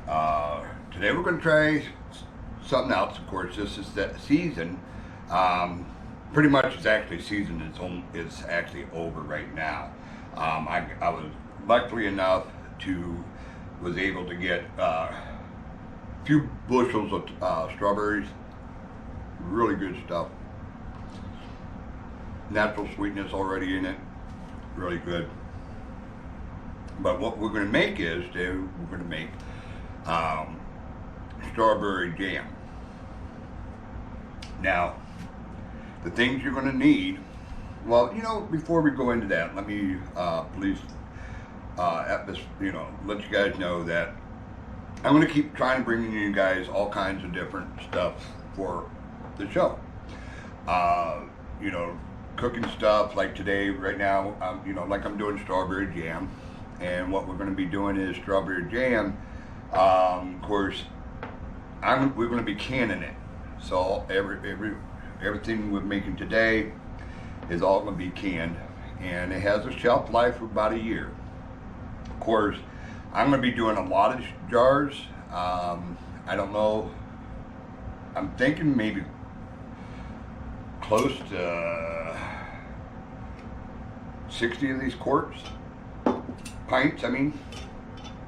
Today we're going to try something else. Of course, this is the season. Pretty much, it's actually season. It's actually over right now. I was luckily enough to was able to get a few bushels of strawberries. Really good stuff. Natural sweetness already in it. Really good. But what we're going to make is we're going to make strawberry jam. Now, the things you're going to need. Well, before we go into that, let me please let you guys know that I'm going to keep trying to bring you guys all kinds of different stuff for the show. Cooking stuff like today, right now, like I'm doing strawberry jam. And what we're going to be doing is strawberry jam. Of course, we're going to be canning it. So everything we're making today is all going to be canned, and it has a shelf life of about a year. Of course, I'm going to be doing a lot of jars. I don't know. I'm thinking maybe close to 60 of these pints, I mean.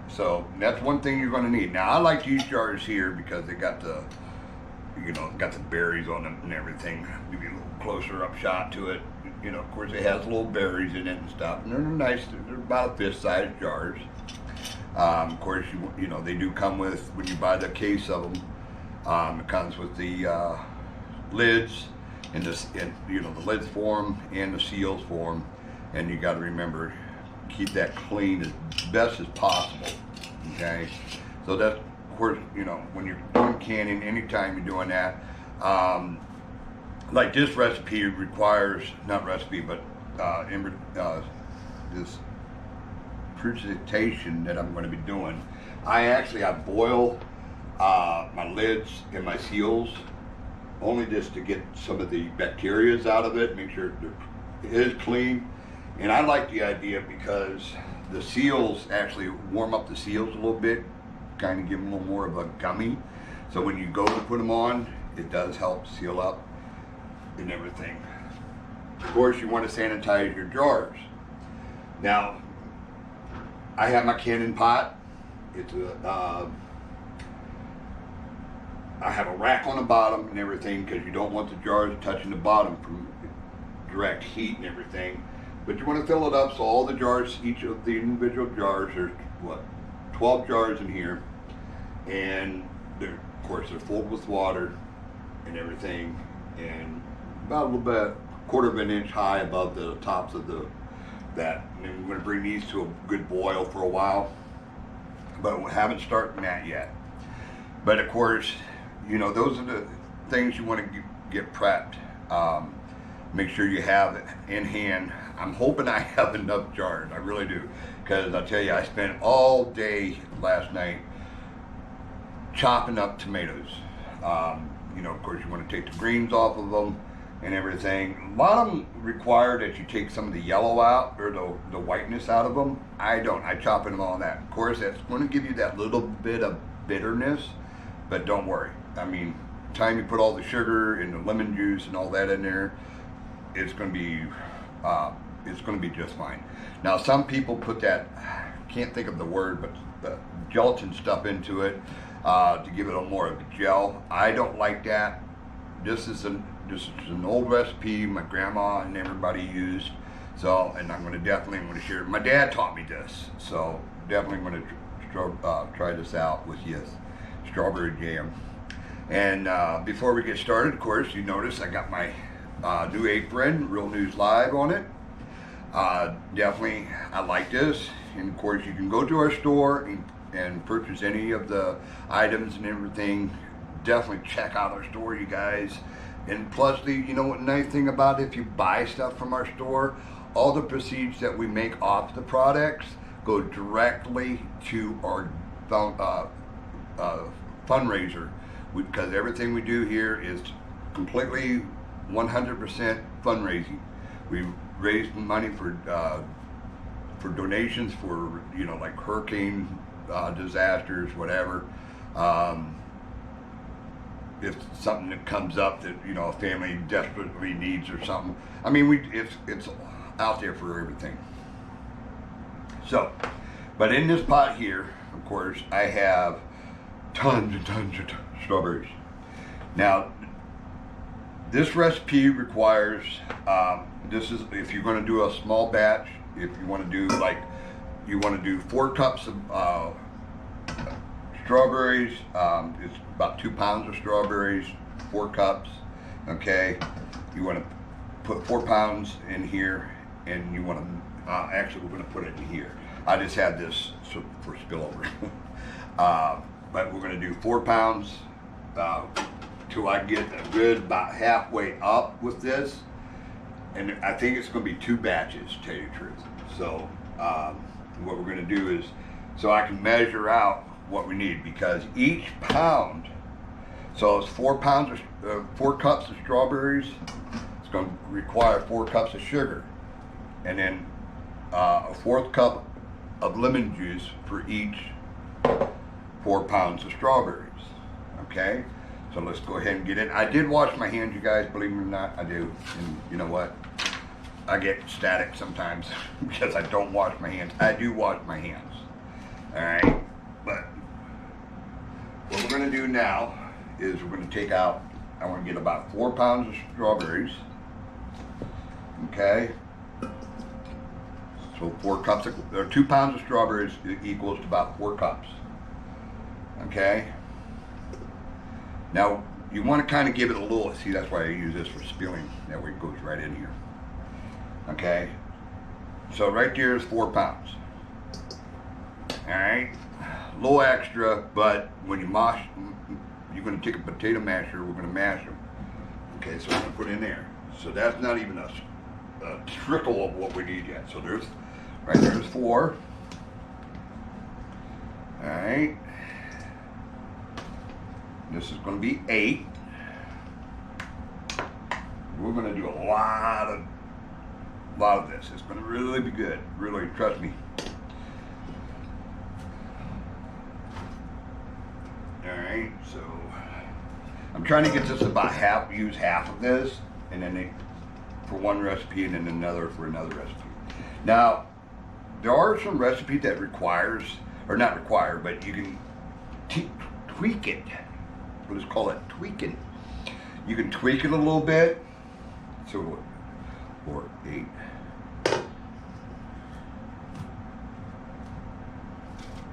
So that's one thing you're going to need. Now I like these jars here because they got the berries on them and everything. Give you a little closer up shot to it. Of course it has little berries in it and stuff, and they're nice. They're about a fist-sized jars. Of course, they do come with, when you buy the case of them, it comes with the lids and the lids for them and the seals for them, and you got to remember, keep that clean as best as possible. Okay, so that's, of course, when you're doing canning, anytime you're doing that, like this recipe requires, not recipe, but this presentation that I'm going to be doing, I boil my lids and my seals only just to get some of the bacterias out of it, make sure it is clean. And I like the idea because the seals actually warm up the seals a little bit, kind of give them a little more of a gummy. So when you go to put them on, it does help seal up and everything. Of course, you want to sanitize your jars. Now, I have my canning pot. It's I have a rack on the bottom and everything because you don't want the jars touching the bottom from direct heat and everything. But you want to fill it up so all the jars, each of the individual jars, there's 12 jars in here, and of course they're filled with water and everything, and about a little bit, quarter of an inch high above the tops of that. And then we're going to bring these to a good boil for a while, but we haven't started that yet. But of course, those are the things you want to get prepped. Make sure you have it in hand. I'm hoping I have enough jars. I really do. Because I'll tell you, I spent all day last night chopping up tomatoes. Of course, you want to take the greens off of them and everything. A lot of them require that you take some of the yellow out, or the whiteness out of them. I don't. I chop them all that. Of course, that's going to give you that little bit of bitterness, but don't worry. I mean, the time you put all the sugar and the lemon juice and all that in there, it's going to be just fine. Now, some people put that, can't think of the word, but the gelatin stuff into it to give it a more of a gel. I don't like that. This is an old recipe my grandma and everybody used. So, and I'm going to share. My dad taught me this, so definitely going to try this out with you, strawberry jam. And before we get started, of course, you notice I got my new apron, Real News Live on it. Definitely, I like this. And of course, you can go to our store and purchase any of the items and everything. Definitely check out our store, you guys. And plus, what nice thing about it, if you buy stuff from our store, all the proceeds that we make off the products go directly to our fundraiser. Because everything we do here is completely 100% fundraising. We raise money for donations for like hurricane disasters, whatever. If something that comes up that, you know, a family desperately needs or something. I mean, it's out there for everything. So, but in this pot here, of course, I have tons and tons of strawberries. Now, this recipe requires, this is, if you're going to do a small batch, if you want to do like, you want to do 4 cups of strawberries, it's about 2 pounds of strawberries, 4 cups, okay? You want to put 4 pounds in here, and you want to, actually we're going to put it in here. I just had this for spillover. But we're going to do 4 pounds till I get a good about halfway up with this. And I think it's going to be 2 batches, to tell you the truth. So what we're going to do is, so I can measure out what we need, because each pound, so it's 4 pounds of 4 cups of strawberries, it's going to require 4 cups of sugar, and then a 1/4 cup of lemon juice for each 4 pounds of strawberries. Okay, so let's go ahead and get in. I did wash my hands, you guys, believe it or not, I do. And you know what, I get static sometimes because I don't wash my hands. I do wash my hands. All right, but what we're going to do now is we're going to take out, I want to get about 4 pounds of strawberries. Okay, so 4 cups of, or 2 pounds of strawberries equals to about 4 cups. Okay, now you want to kind of give it a little, see, that's why I use this for spilling, that way it goes right in here. Okay, so right there is 4 pounds. All right, a little extra, but when you mash, you're going to take a potato masher, we're going to mash them. Okay, so we're going to put in there. So that's not even a trickle of what we need yet. So there's, right there's 4. All right, this is going to be 8. We're going to do a lot of this. It's going to really be good. Really, trust me. Alright, so I'm trying to get this about half, use half of this, and then for one recipe, and then another for another recipe. Now, there are some recipes that requires, or not require, but you can tweak it. We'll just call it tweaking. You can tweak it a little bit. So, 4, 8.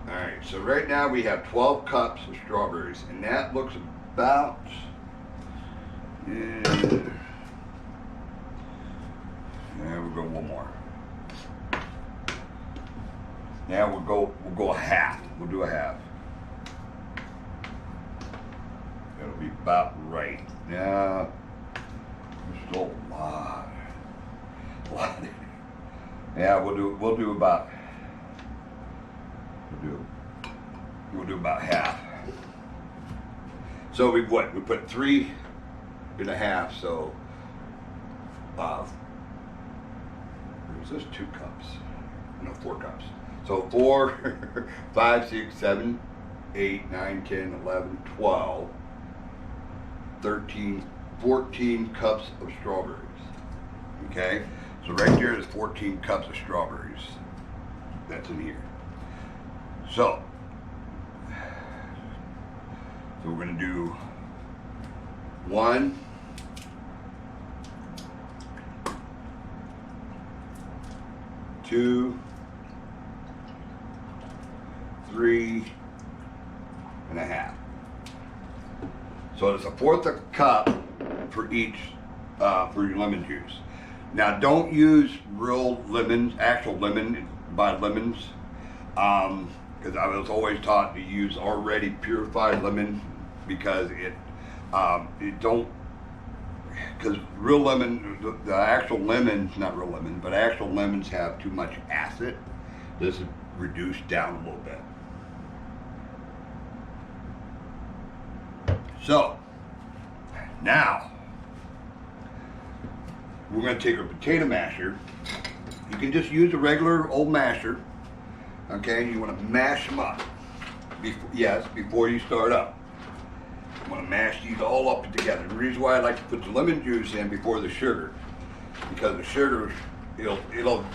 Alright, so right now we have 12 cups of strawberries, and that looks about, yeah, we'll go one more. Now we'll go a half. We'll do a half. That'll be about right. Now, there's still a lot. Yeah, we'll do about. We'll do about half. So we put 3 and a half. So is this 2 cups? No, 4 cups. So 4, 5, 6, 7, 8, 9, 10, 11, 12, 13, 14 cups of strawberries. Okay, so right there is 14 cups of strawberries. That's in here. So we're going to do 1, 2, 3 and a half. So it's a 1/4 of a cup for each for your lemon juice. Now don't use real lemons, actual lemon, buy lemons, because I was always taught to use already purified lemon, because it don't, because real lemon, the actual lemons, not real lemon, but actual lemons have too much acid. This is reduced down a little bit. So now we're going to take our potato masher. You can just use a regular old masher, okay? You want to mash them up. before you start up. I'm gonna mash these all up together. The reason why I like to put the lemon juice in before the sugar, because the sugar, it'll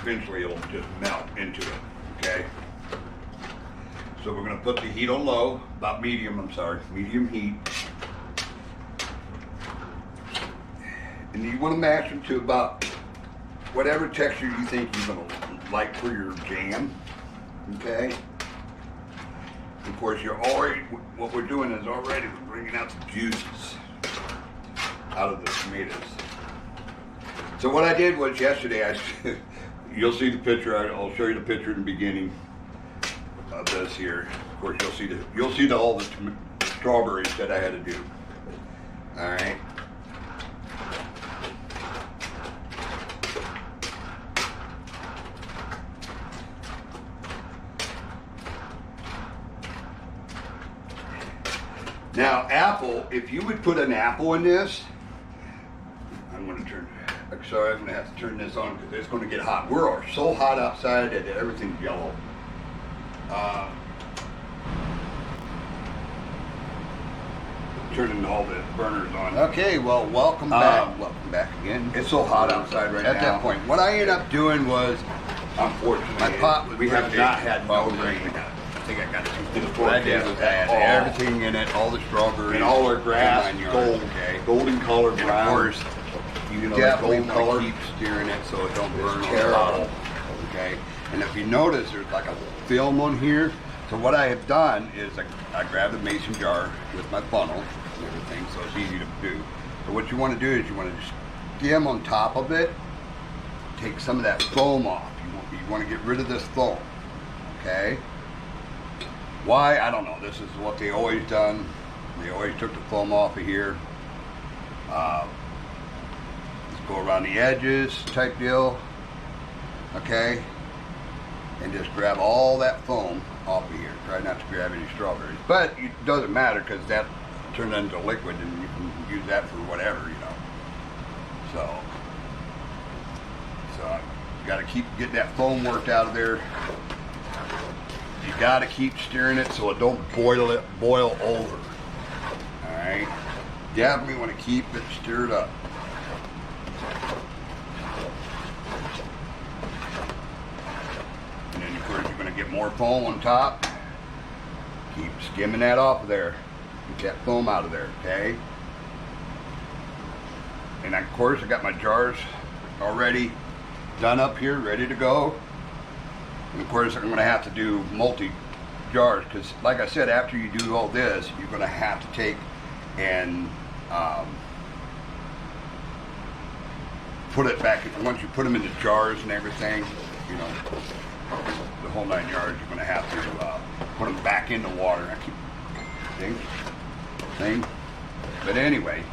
eventually just melt into it, okay? So we're gonna put the heat on low, about medium heat. And you wanna mash them to about whatever texture you think you're gonna like for your jam, okay? Of course, what we're doing is already we're bringing out the juices out of the tomatoes. So what I did was yesterday, you'll see the picture. I'll show you the picture in the beginning of this here. Of course, you'll see all the strawberries that I had to do. All right. Now, apple, if you would put an apple in this, I'm going to have to turn this on because it's going to get hot. We're so hot outside that everything's yellow. Turning all the burners on. Okay, well, welcome back. Welcome back again. It's so hot outside right now. At that point, what I ended up doing was, unfortunately, my pot we have not had no rain. I think I got it. What I did was I had everything in it, all the strawberries, and all our grass, gold, golden color brown. Of course, you definitely want to keep steering it so it don't burn on the bottom. Okay, and if you notice, there's like a film on here. So what I have done is I grabbed a mason jar with my funnel and everything, so it's easy to do. So what you want to do is you want to just skim on top of it, take some of that foam off. You want to get rid of this foam. Okay. Why? I don't know. This is what they always done. They always took the foam off of here. Just go around the edges type deal. Okay. And just grab all that foam off of here. Try not to grab any strawberries. But it doesn't matter because that turned into liquid and you can use that for whatever, you know. So you got to keep getting that foam worked out of there. You gotta keep stirring it so it don't boil over. Alright? Definitely want to keep it stirred up. And then of course you're gonna get more foam on top. Keep skimming that off of there. Get that foam out of there, okay? And of course I got my jars already done up here, ready to go. And of course, I'm going to have to do multi-jars because, like I said, after you do all this, you're going to have to take and put it back. Once you put them into jars and everything, you know, the whole 9 yards, you're going to have to put them back in the water. I keep thing. But anyway,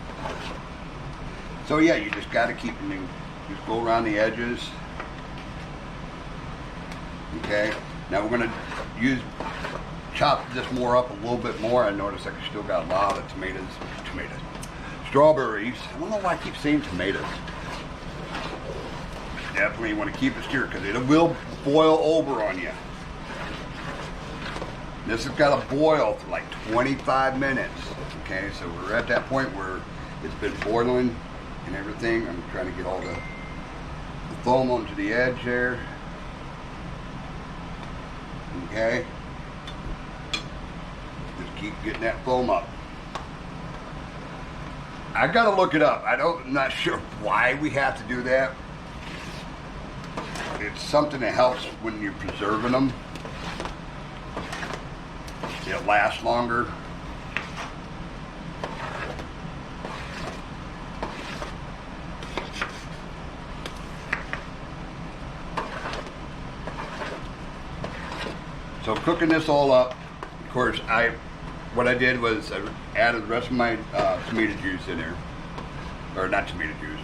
so yeah, you just got to keep them. Just go around the edges. Okay, now we're going to chop this more up a little bit more. I notice I still got a lot of strawberries. I don't know why I keep saying tomatoes. Definitely want to keep it stirred because it will boil over on you. This has got to boil for like 25 minutes. Okay, so we're at that point where it's been boiling and everything. I'm trying to get all the foam onto the edge there. Okay, just keep getting that foam up. I gotta look it up. I'm not sure why we have to do that. It's something that helps when you're preserving them. It lasts longer. So cooking this all up, of course, what I did was I added the rest of my tomato juice in there, or not tomato juice,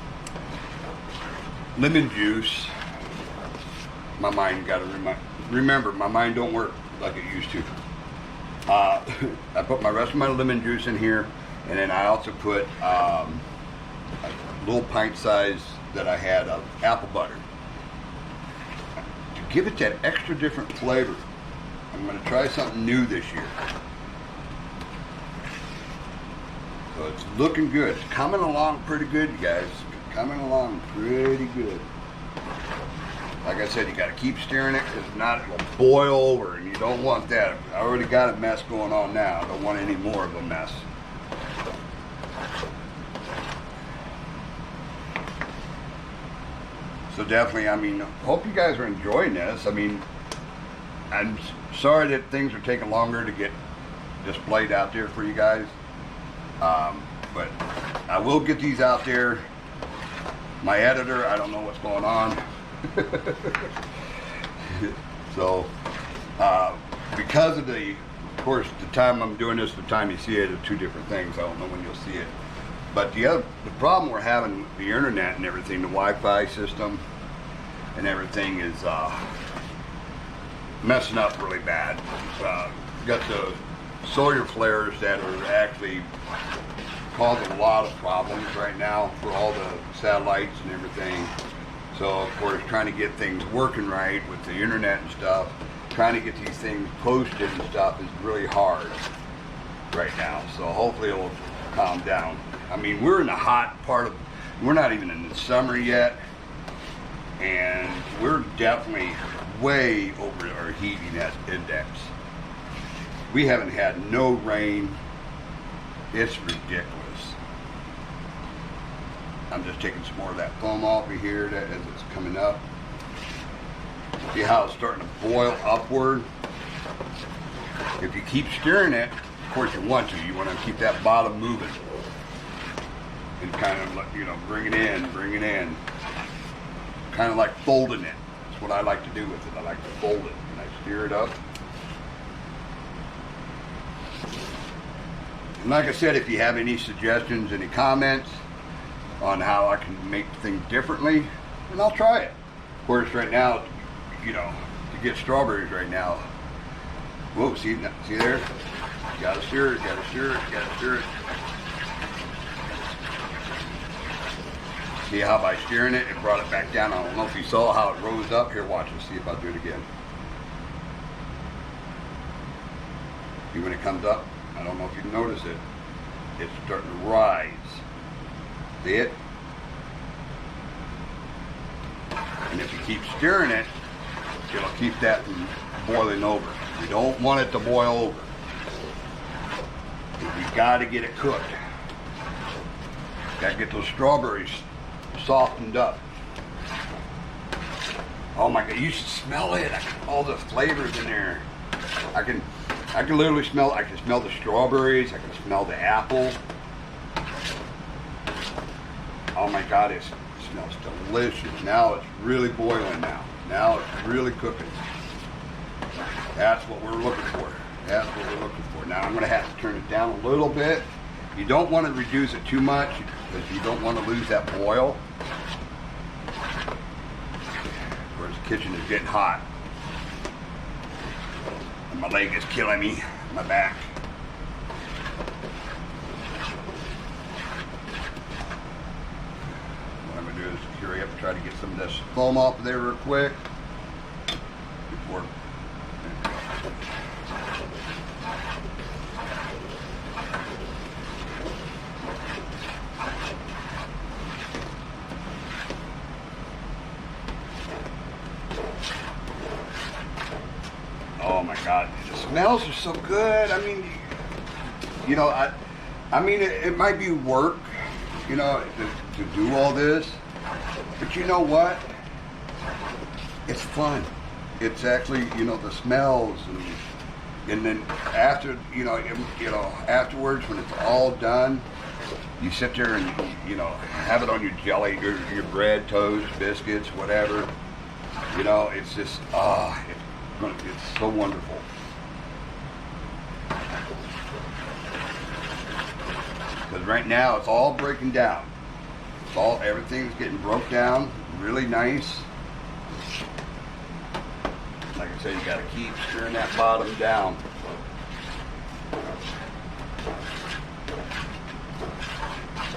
lemon juice. My mind got to remember, my mind don't work like it used to. I put my rest of my lemon juice in here, and then I also put a little pint size that I had of apple butter to give it that extra different flavor. I'm going to try something new this year. So it's looking good. It's coming along pretty good, you guys. Coming along pretty good. Like I said, you got to keep stirring it, because if not, it will boil over, and you don't want that. I already got a mess going on now. I don't want any more of a mess. So definitely, I mean, hope you guys are enjoying this. I mean, I'm sorry that things are taking longer to get displayed out there for you guys. But I will get these out there. My editor, I don't know what's going on. So, because of course, the time I'm doing this, the time you see it, are two different things. I don't know when you'll see it. But the problem we're having with the internet and everything, the Wi-Fi system and everything is messing up really bad. Got the solar flares that are actually causing a lot of problems right now for all the satellites and everything. So of course, trying to get things working right with the internet and stuff, trying to get these things posted and stuff is really hard right now. So hopefully it'll calm down. I mean, we're in the hot part of, we're not even in the summer yet, and we're definitely way over our heating index. We haven't had no rain. It's ridiculous. I'm just taking some more of that foam off of here as it's coming up. See how it's starting to boil upward? If you keep stirring it, of course you want to. You want to keep that bottom moving. And kind of, you know, bring it in. Kind of like folding it. That's what I like to do with it. I like to fold it. And I stir it up. And like I said, if you have any suggestions, any comments on how I can make things differently, then I'll try it. Of course, right now, you know, to get strawberries right now, whoa, see there? You gotta stir it, gotta stir it, gotta stir it. See how by stirring it, it brought it back down. I don't know if you saw how it rose up. Here, watch and see if I'll do it again. See when it comes up? I don't know if you can notice it. It's starting to rise. See it? And if you keep stirring it, it'll keep that from boiling over. You don't want it to boil over. You got to get it cooked. Got to get those strawberries softened up. Oh my God, you should smell it. All the flavors in there. I can literally smell, I can smell the strawberries, I can smell the apple. Oh my God, it smells delicious. Now it's really boiling now. Now it's really cooking. That's what we're looking for. That's what we're looking for. Now I'm gonna have to turn it down a little bit. You don't want to reduce it too much because you don't want to lose that boil. Of course, the kitchen is getting hot. And my leg is killing me, my back. What I'm going to do is hurry up and try to get some of this foam off of there real quick. Before. Oh my God, the smells are so good. I mean, you know, I mean, it might be work, you know, to do all this, but you know what? It's fun. It's actually, you know, the smells, and then after, you know, afterwards when it's all done, you sit there and, you know, have it on your jelly, your bread, toast, biscuits, whatever. You know, it's just, it's so wonderful. Because right now it's all breaking down. Everything's getting broke down, really nice. Like I said, you got to keep stirring that bottom down.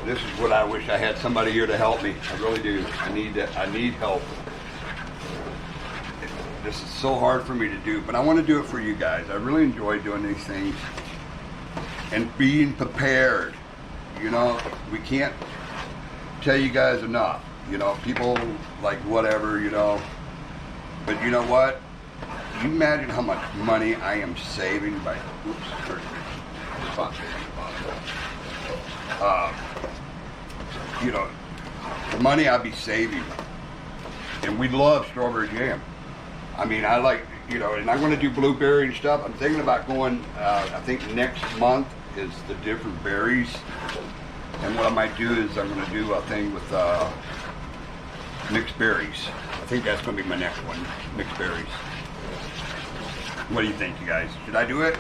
This is what I wish I had somebody here to help me. I really do. I need help. This is so hard for me to do, but I want to do it for you guys. I really enjoy doing these things and being prepared. you know, we can't tell you guys enough. You know, people like whatever, you know. But you know what? You imagine how much money I am saving by, you know, the money I'd be saving. And we love strawberry jam. I mean, I like, you know, and I'm going to do blueberry and stuff. I'm thinking about going, I think next month is the different berries. And what I might do is I'm going to do a thing with mixed berries. I think that's going to be my next one, mixed berries. What do you think, you guys? Should I do it?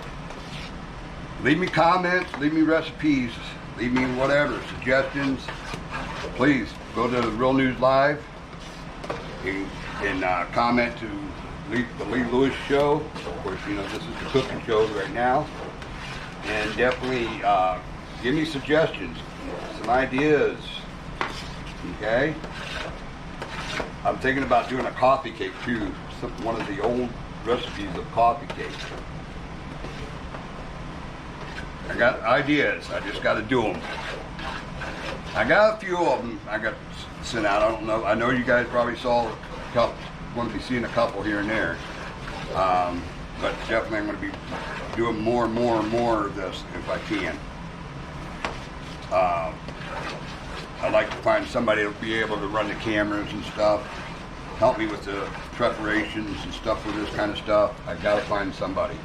Leave me comments, leave me recipes, leave me whatever, suggestions. Please go to the Real News Live and comment to the Lee Lewis Show. Of course, you know, this is the cooking show right now. And definitely give me suggestions, some ideas, okay? I'm thinking about doing a coffee cake too, one of the old recipes of coffee cake. I got ideas, I just got to do them. I got a few of them I got sent out. I don't know, I know you guys probably saw a couple, going to be seeing a couple here and there. But definitely I'm going to be doing more and more and more of this if I can. I'd like to find somebody that'll be able to run the cameras and stuff, help me with the preparations and stuff with this kind of stuff. I gotta find somebody.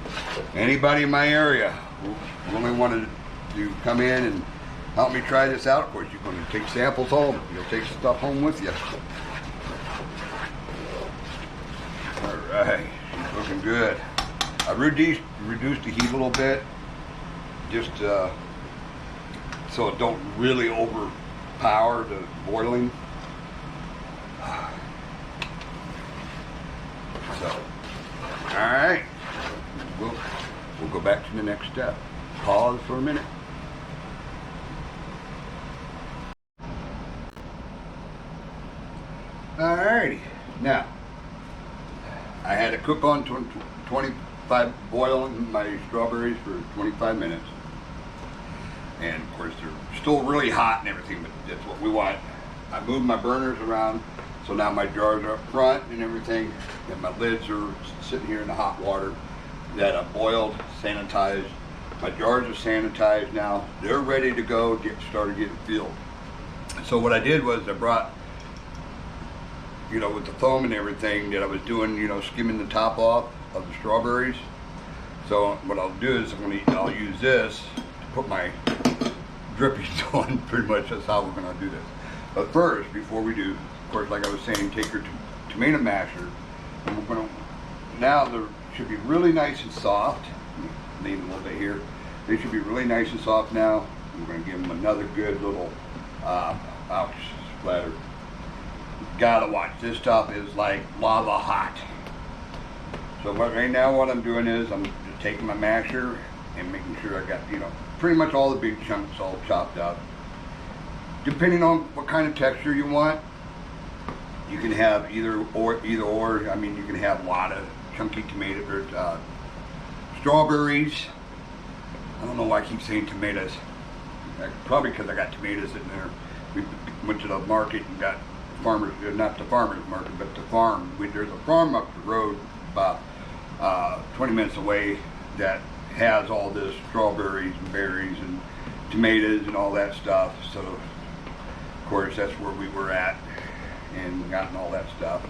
Anybody in my area who really wanted to come in and help me try this out. Of course, you're going to take samples home. You'll take stuff home with you. All right, she's looking good. I reduced the heat a little bit, just so it don't really overpower the boiling. So, all right, we'll go back to the next step. Pause for a minute. All righty, now I had to cook on 25, boiling my strawberries for 25 minutes. And of course they're still really hot and everything, but that's what we want. I moved my burners around, so now my jars are up front and everything, and my lids are sitting here in the hot water that I boiled, sanitized. My jars are sanitized now. They're ready to go, started getting filled. So what I did was I brought, you know, with the foam and everything that I was doing, you know, skimming the top off of the strawberries. So what I'll do is I'll use this to put my drippings on. Pretty much that's how we're going to do this. But first, before we do, of course, like I was saying, take your tomato masher, and we're going to, now they should be really nice and soft. Lean a little bit here. They should be really nice and soft now. We're going to give them another good little, ouch, splatter. Gotta watch, this stuff is like lava hot. So right now what I'm doing is I'm just taking my masher and making sure I got, you know, pretty much all the big chunks all chopped up. Depending on what kind of texture you want, you can have either or. I mean, you can have a lot of chunky tomato or strawberries. I don't know why I keep saying tomatoes. Probably because I got tomatoes in there. We went to the market and got farmers, not the farmers market, but the farm. There's a farm up the road about 20 minutes away that has all this strawberries and berries and tomatoes and all that stuff. So of course that's where we were at and gotten all that stuff.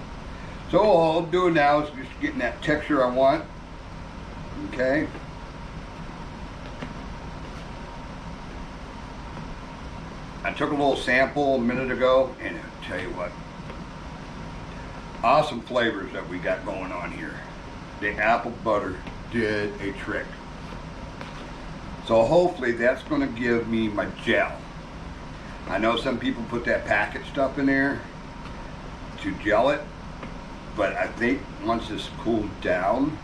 So all I'm doing now is just getting that texture I want. Okay. I took a little sample a minute ago, and I'll tell you what, awesome flavors that we got going on here. The apple butter did a trick. So hopefully that's going to give me my gel. I know some people put that packet stuff in there to gel it, but I think once this cools down,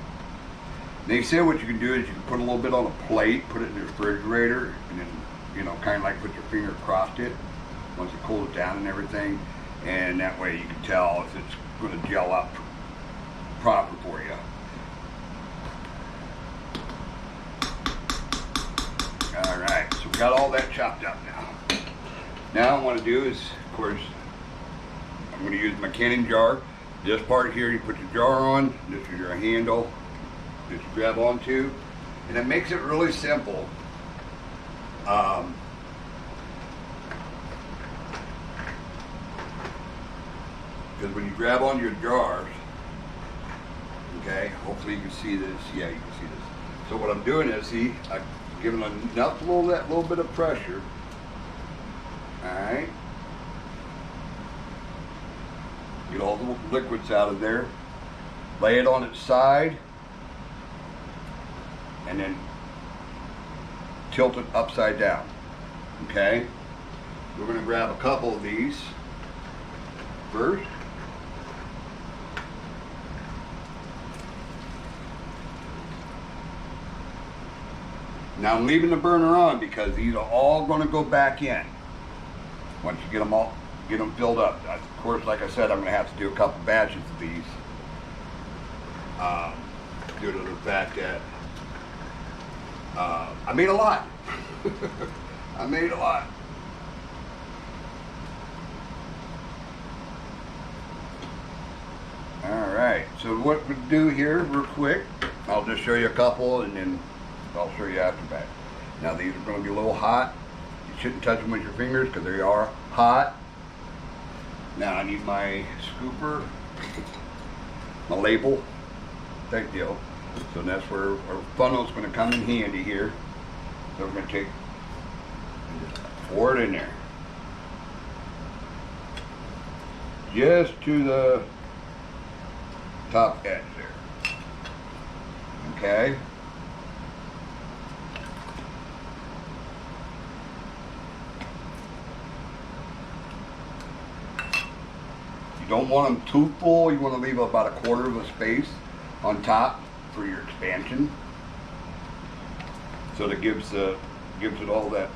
they say what you can do is you can put a little bit on a plate, put it in the refrigerator, and then, you know, kind of like put your finger across it once it cools down and everything, and that way you can tell if it's going to gel up proper for you. All right, so got all that chopped up now. Now what I want to do is, of course, I'm going to use my canning jar. This part here, you put your jar on. This is your handle that you grab onto, and it makes it really simple. Because when you grab on your jars, okay, hopefully you can see this. Yeah, you can see this. So what I'm doing is, see, I'm giving enough little bit of pressure. All right. Get all the liquids out of there. Lay it on its side, and then tilt it upside down. Okay. We're going to grab a couple of these first. Now I'm leaving the burner on because these are all going to go back in once you get them filled up. Of course, like I said, I'm going to have to do a couple batches of these due to the fact that I made a lot. I made a lot. All right, so what we do here real quick, I'll just show you a couple and then I'll show you after that. Now these are going to be a little hot. You shouldn't touch them with your fingers because they are hot. Now I need my scooper, my label, that deal. So that's where our funnel is going to come in handy here. So we're going to take and just pour it in there. Just to the top edge there. Okay. You don't want them too full. You want to leave about a quarter of a space on top for your expansion. So that gives it all that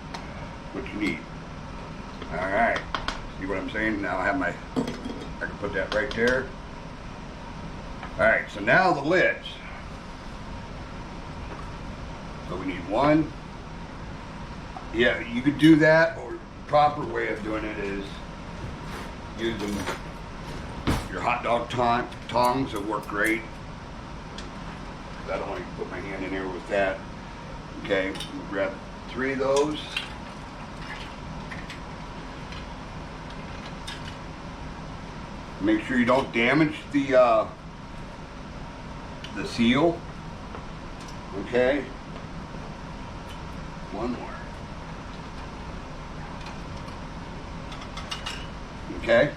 what you need. All right. See what I'm saying? Now I can put that right there. All right. So now the lids. So we need one. Yeah, you could do that, or the proper way of doing it is using your hot dog tongs that work great. I don't want to put my hand in there with that. Okay, we'll grab 3 of those. Make sure you don't damage the seal. Okay. One more. Okay.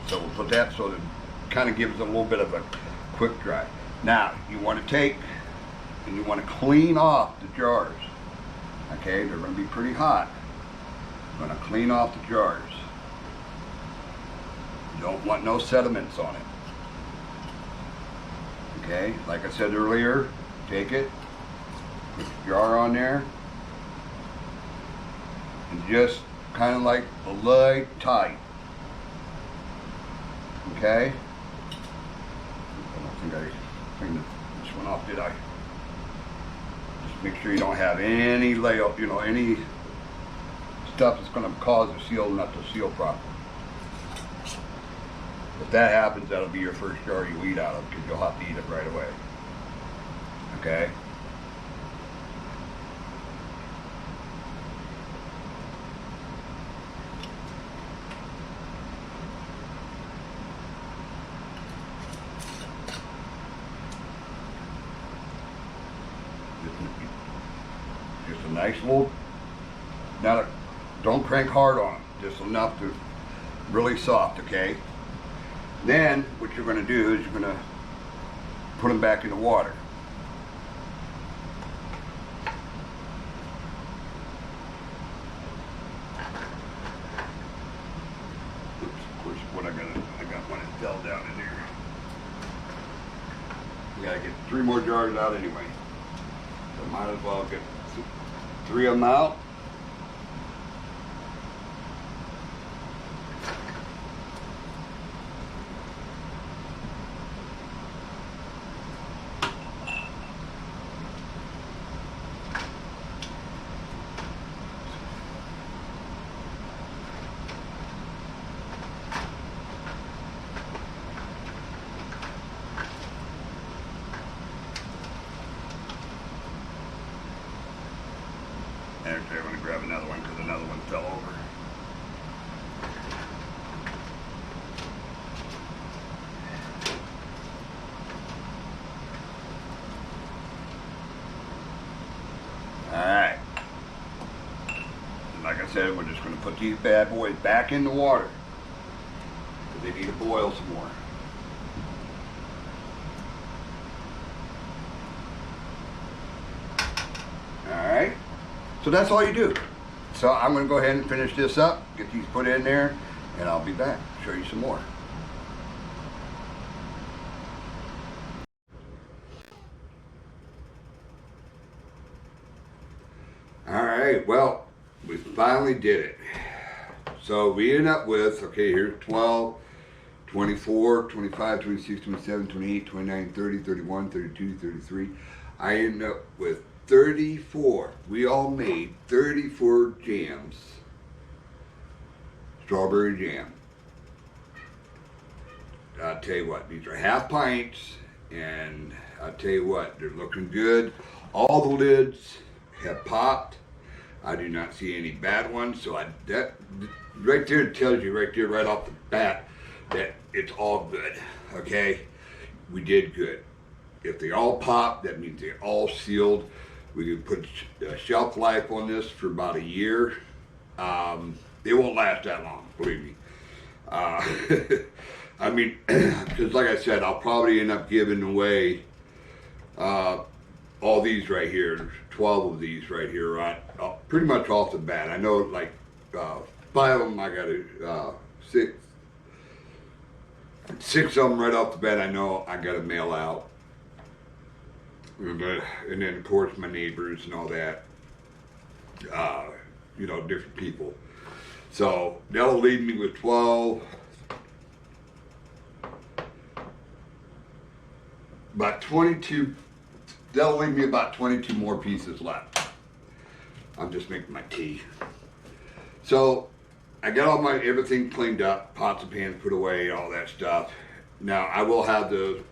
So we'll put that so that it kind of gives it a little bit of a quick dry. Now you want to take and you want to clean off the jars. Okay, they're going to be pretty hot. You're going to clean off the jars. You don't want no sediments on it. Okay, like I said earlier, take it, put the jar on there, and just kind of like a light tight. Okay? I don't think I cleaned this one off, did I? Just make sure you don't have any layout, any stuff that's going to cause the seal not to seal properly. If that happens, that'll be your first jar you eat out of because you'll have to eat it right away. Okay? Just a nice little, don't crank hard on them, just enough to really soft, okay? Then what you're going to do is you're going to put them back in the water. Oops, of course, what I got one that fell down in there. We got to get 3 more jars out anyway. So might as well get 3 of them out. Actually, I'm going to grab another one because another one fell over. Alright. Like I said, we're just going to put these bad boys back in the water. Because they need to boil some more. Alright. So that's all you do. So I'm going to go ahead and finish this up, get these put in there, and I'll be back, show you some more. Alright, well, we finally did it. So we ended up with, okay, here's 12, 24, 25, 26, 27, 28, 29, 30, 31, 32, 33. I ended up with 34. We all made 34 jams. Strawberry jam. I'll tell you what, these are half pints, and I'll tell you what, they're looking good. All the lids have popped. I do not see any bad ones, so that right there tells you right there, right off the bat, that it's all good. Okay, we did good. If they all pop, that means they're all sealed. We can put a shelf life on this for about a year. They won't last that long, believe me. I mean, because like I said, I'll probably end up giving away all these right here. There's 12 of these right here, right? Pretty much off the bat. I know like 5 of them, I got six of them right off the bat. I know I got to mail out. And then of course my neighbors and all that, you know, different people. So that'll leave me with 12, about 22, that'll leave me about 22 more pieces left. I'm just making my tea. So I got all my everything cleaned up, pots and pans put away, all that stuff. Now I will have the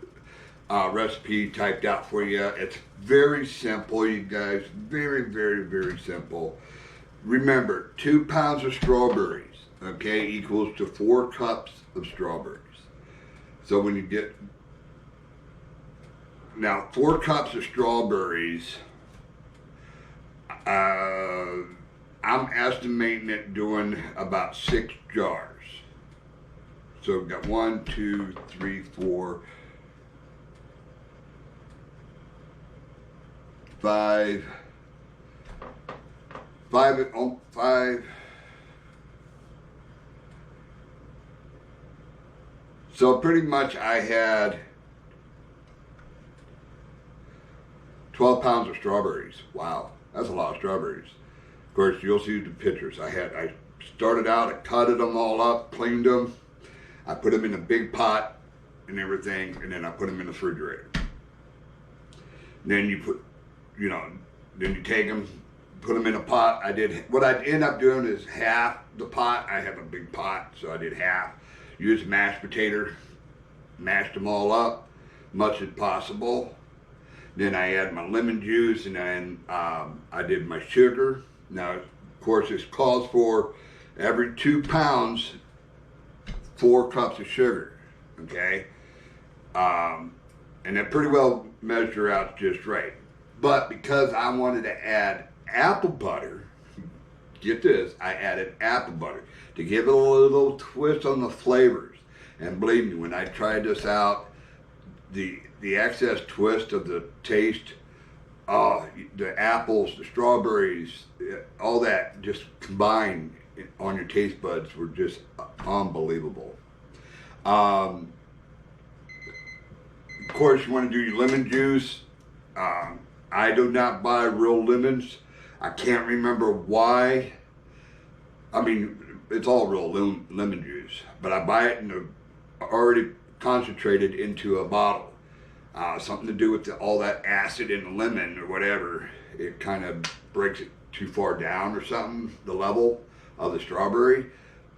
recipe typed out for you. It's very simple, you guys. Very, very, very simple. Remember, 2 pounds of strawberries, okay, equals to 4 cups of strawberries. So when you get, now 4 cups of strawberries, I'm estimating it doing about 6 jars. So we've got 1, 2, 3, 4, 5. So pretty much I had 12 pounds of strawberries. Wow, that's a lot of strawberries. Of course, you'll see the pictures. I started out, I cutted them all up, cleaned them. I put them in a big pot and everything, and then I put them in the refrigerator. Then you put, you know, then you take them, put them in a pot. What I'd end up doing is half the pot. I have a big pot, so I did half. Used mashed potato, mashed them all up, much as possible. Then I add my lemon juice, and then I did my sugar. Now, of course, this calls for every 2 pounds, 4 cups of sugar, okay? And that pretty well measure out just right. But because I wanted to add apple butter, get this, I added apple butter to give it a little twist on the flavors. And believe me, when I tried this out, the excess twist of the taste, the apples, the strawberries, all that just combined on your taste buds were just unbelievable. Of course, you want to do your lemon juice. I do not buy real lemons. I can't remember why. I mean, it's all real lemon juice, but I buy it in already concentrated into a bottle. Something to do with all that acid in the lemon or whatever. It kind of breaks it too far down or something, the level of the strawberry.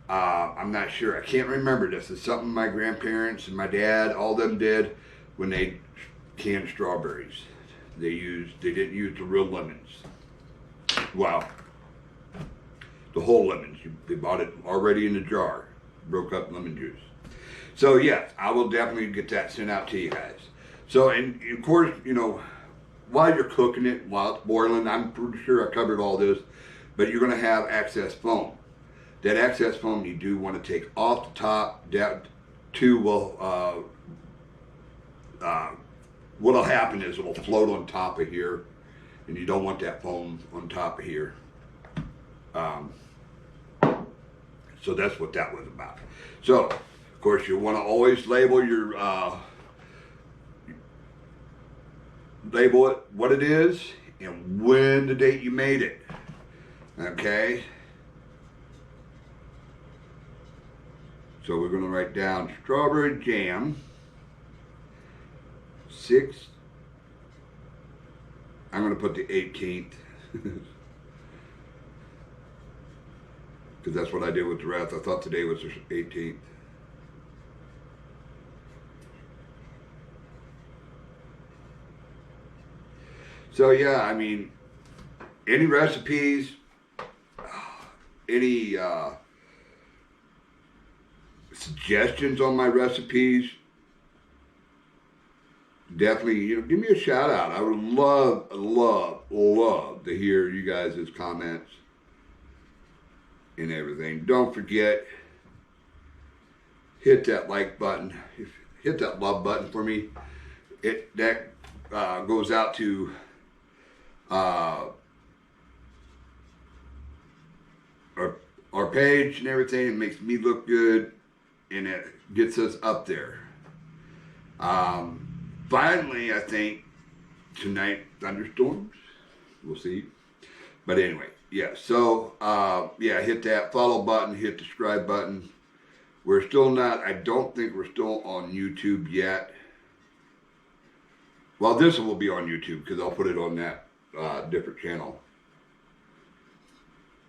I'm not sure. I can't remember this. It's something my grandparents and my dad, all of them did when they canned strawberries. They didn't use the real lemons. Well, the whole lemons. They bought it already in a jar, broke up lemon juice. So yes, I will definitely get that sent out to you guys. So, and of course, you know, while you're cooking it, while it's boiling, I'm pretty sure I covered all this, but you're gonna have excess foam. That excess foam you do want to take off the top. That too will, what'll happen is it'll float on top of here, and you don't want that foam on top of here. So that's what that was about. So, of course, you want to always label your, label it what it is and when the date you made it. Okay? So we're going to write down strawberry jam, 6, I'm going to put the 18th, because that's what I did with the rest. I thought today was the 18th. So yeah, I mean, any recipes, any suggestions on my recipes, definitely, you know, give me a shout out. I would love to hear you guys' comments and everything. Don't forget, hit that like button, hit that love button for me. That goes out to our page and everything. It makes me look good, and it gets us up there. Finally, I think tonight, thunderstorms. We'll see. But anyway, yeah. So, yeah, hit that follow button, hit the subscribe button. We're still not, I don't think we're still on YouTube yet. Well, this will be on YouTube because I'll put it on that different channel.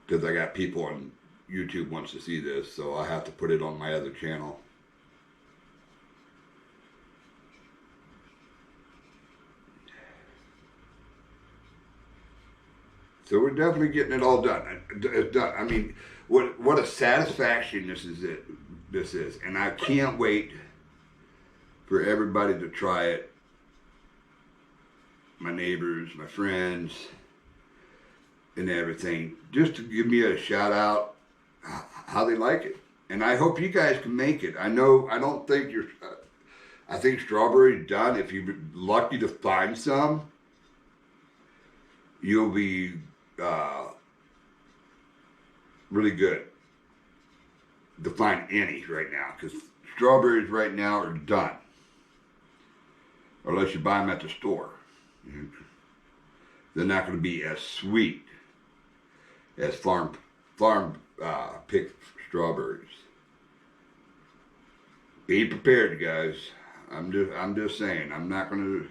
Because I got people on YouTube wants to see this, so I have to put it on my other channel. So we're definitely getting it all done. It's done. I mean, what a satisfaction this is, and I can't wait for everybody to try it. My neighbors, my friends, and everything, just to give me a shout out how they like it. And I hope you guys can make it. I don't think I think strawberry done. If you're lucky to find some, you'll be really good to find any right now, because strawberries right now are done, unless you buy them at the store. They're not going to be as sweet as farm picked strawberries. Be prepared, guys. I'm just saying. I'm not going to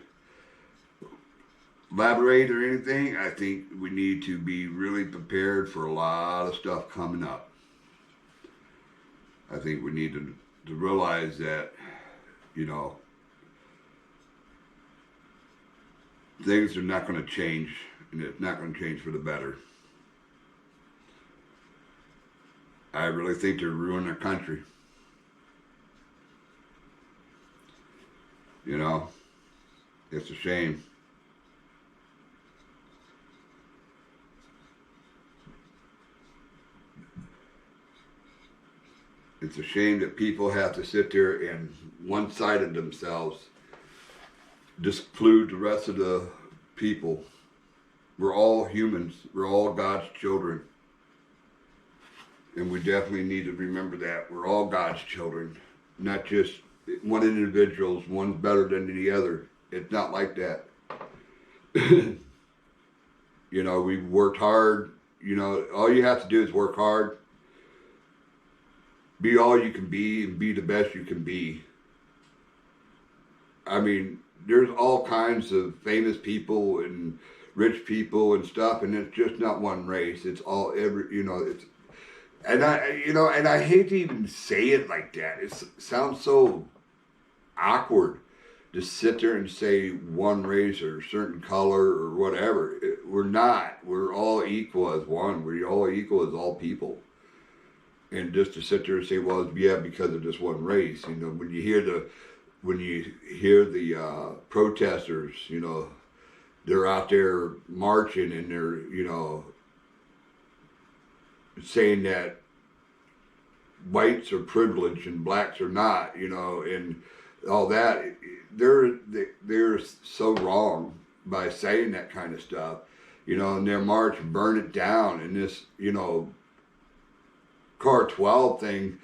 elaborate or anything. I think we need to be really prepared for a lot of stuff coming up. I think we need to realize that, you know, things are not going to change, and it's not going to change for the better. I really think they're ruining our country. You know, it's a shame. It's a shame that people have to sit there and one-sided themselves, exclude the rest of the people. We're all humans. We're all God's children. And we definitely need to remember that. We're all God's children. Not just one individual's, one's better than the other. It's not like that. You know, we've worked hard. You know, all you have to do is work hard. Be all you can be and be the best you can be. I mean, there's all kinds of famous people and rich people and stuff, and it's just not one race. It's all you know, it's, and I hate to even say it like that. It sounds so awkward to sit there and say one race or a certain color or whatever. We're not. We're all equal as one. We're all equal as all people. And just to sit there and say, well, yeah, because of this one race, you know, when you hear the protesters, you know, they're out there marching and they're, you know, saying that whites are privileged and blacks are not, you know, and all that. They're so wrong by saying that kind of stuff, you know, and their march, burn it down, and this, you know, Car 12 thing,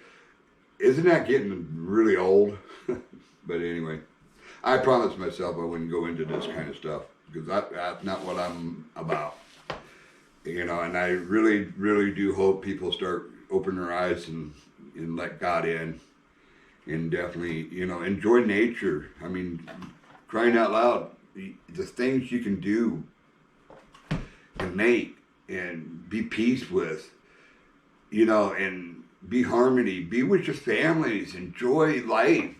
isn't that getting really old? But anyway, I promised myself I wouldn't go into this kind of stuff because that's not what I'm about. You know, and I really, really do hope people start opening their eyes and let God in, and definitely, you know, enjoy nature. I mean, crying out loud, the things you can do and make and be peace with, you know, and be harmony, be with your families, enjoy life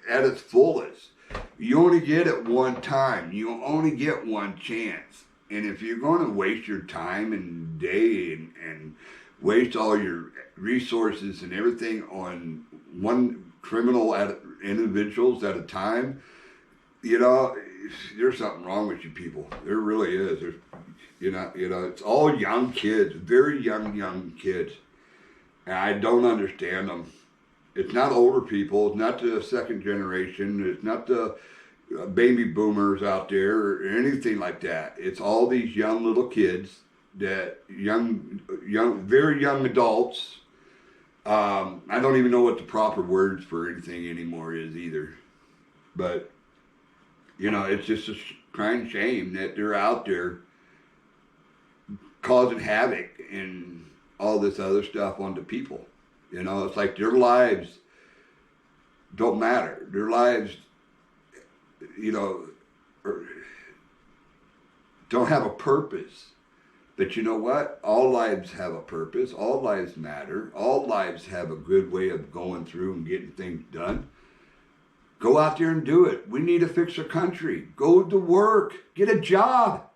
at its fullest. You only get it one time. You only get one chance. And if you're going to waste your time and day and waste all your resources and everything on one criminal individuals at a time, you know, there's something wrong with you people. There really is. There's, you know, it's all young kids, very young kids. And I don't understand them. It's not older people. It's not the second generation. It's not the baby boomers out there or anything like that. It's all these young little kids that very young adults. I don't even know what the proper words for anything anymore is either. But, you know, it's just a crying shame that they're out there causing havoc and all this other stuff onto people. You know, it's like their lives don't matter. Their lives, you know, don't have a purpose. But you know what? All lives have a purpose. All lives matter. All lives have a good way of going through and getting things done. Go out there and do it. We need to fix our country. Go to work. Get a job.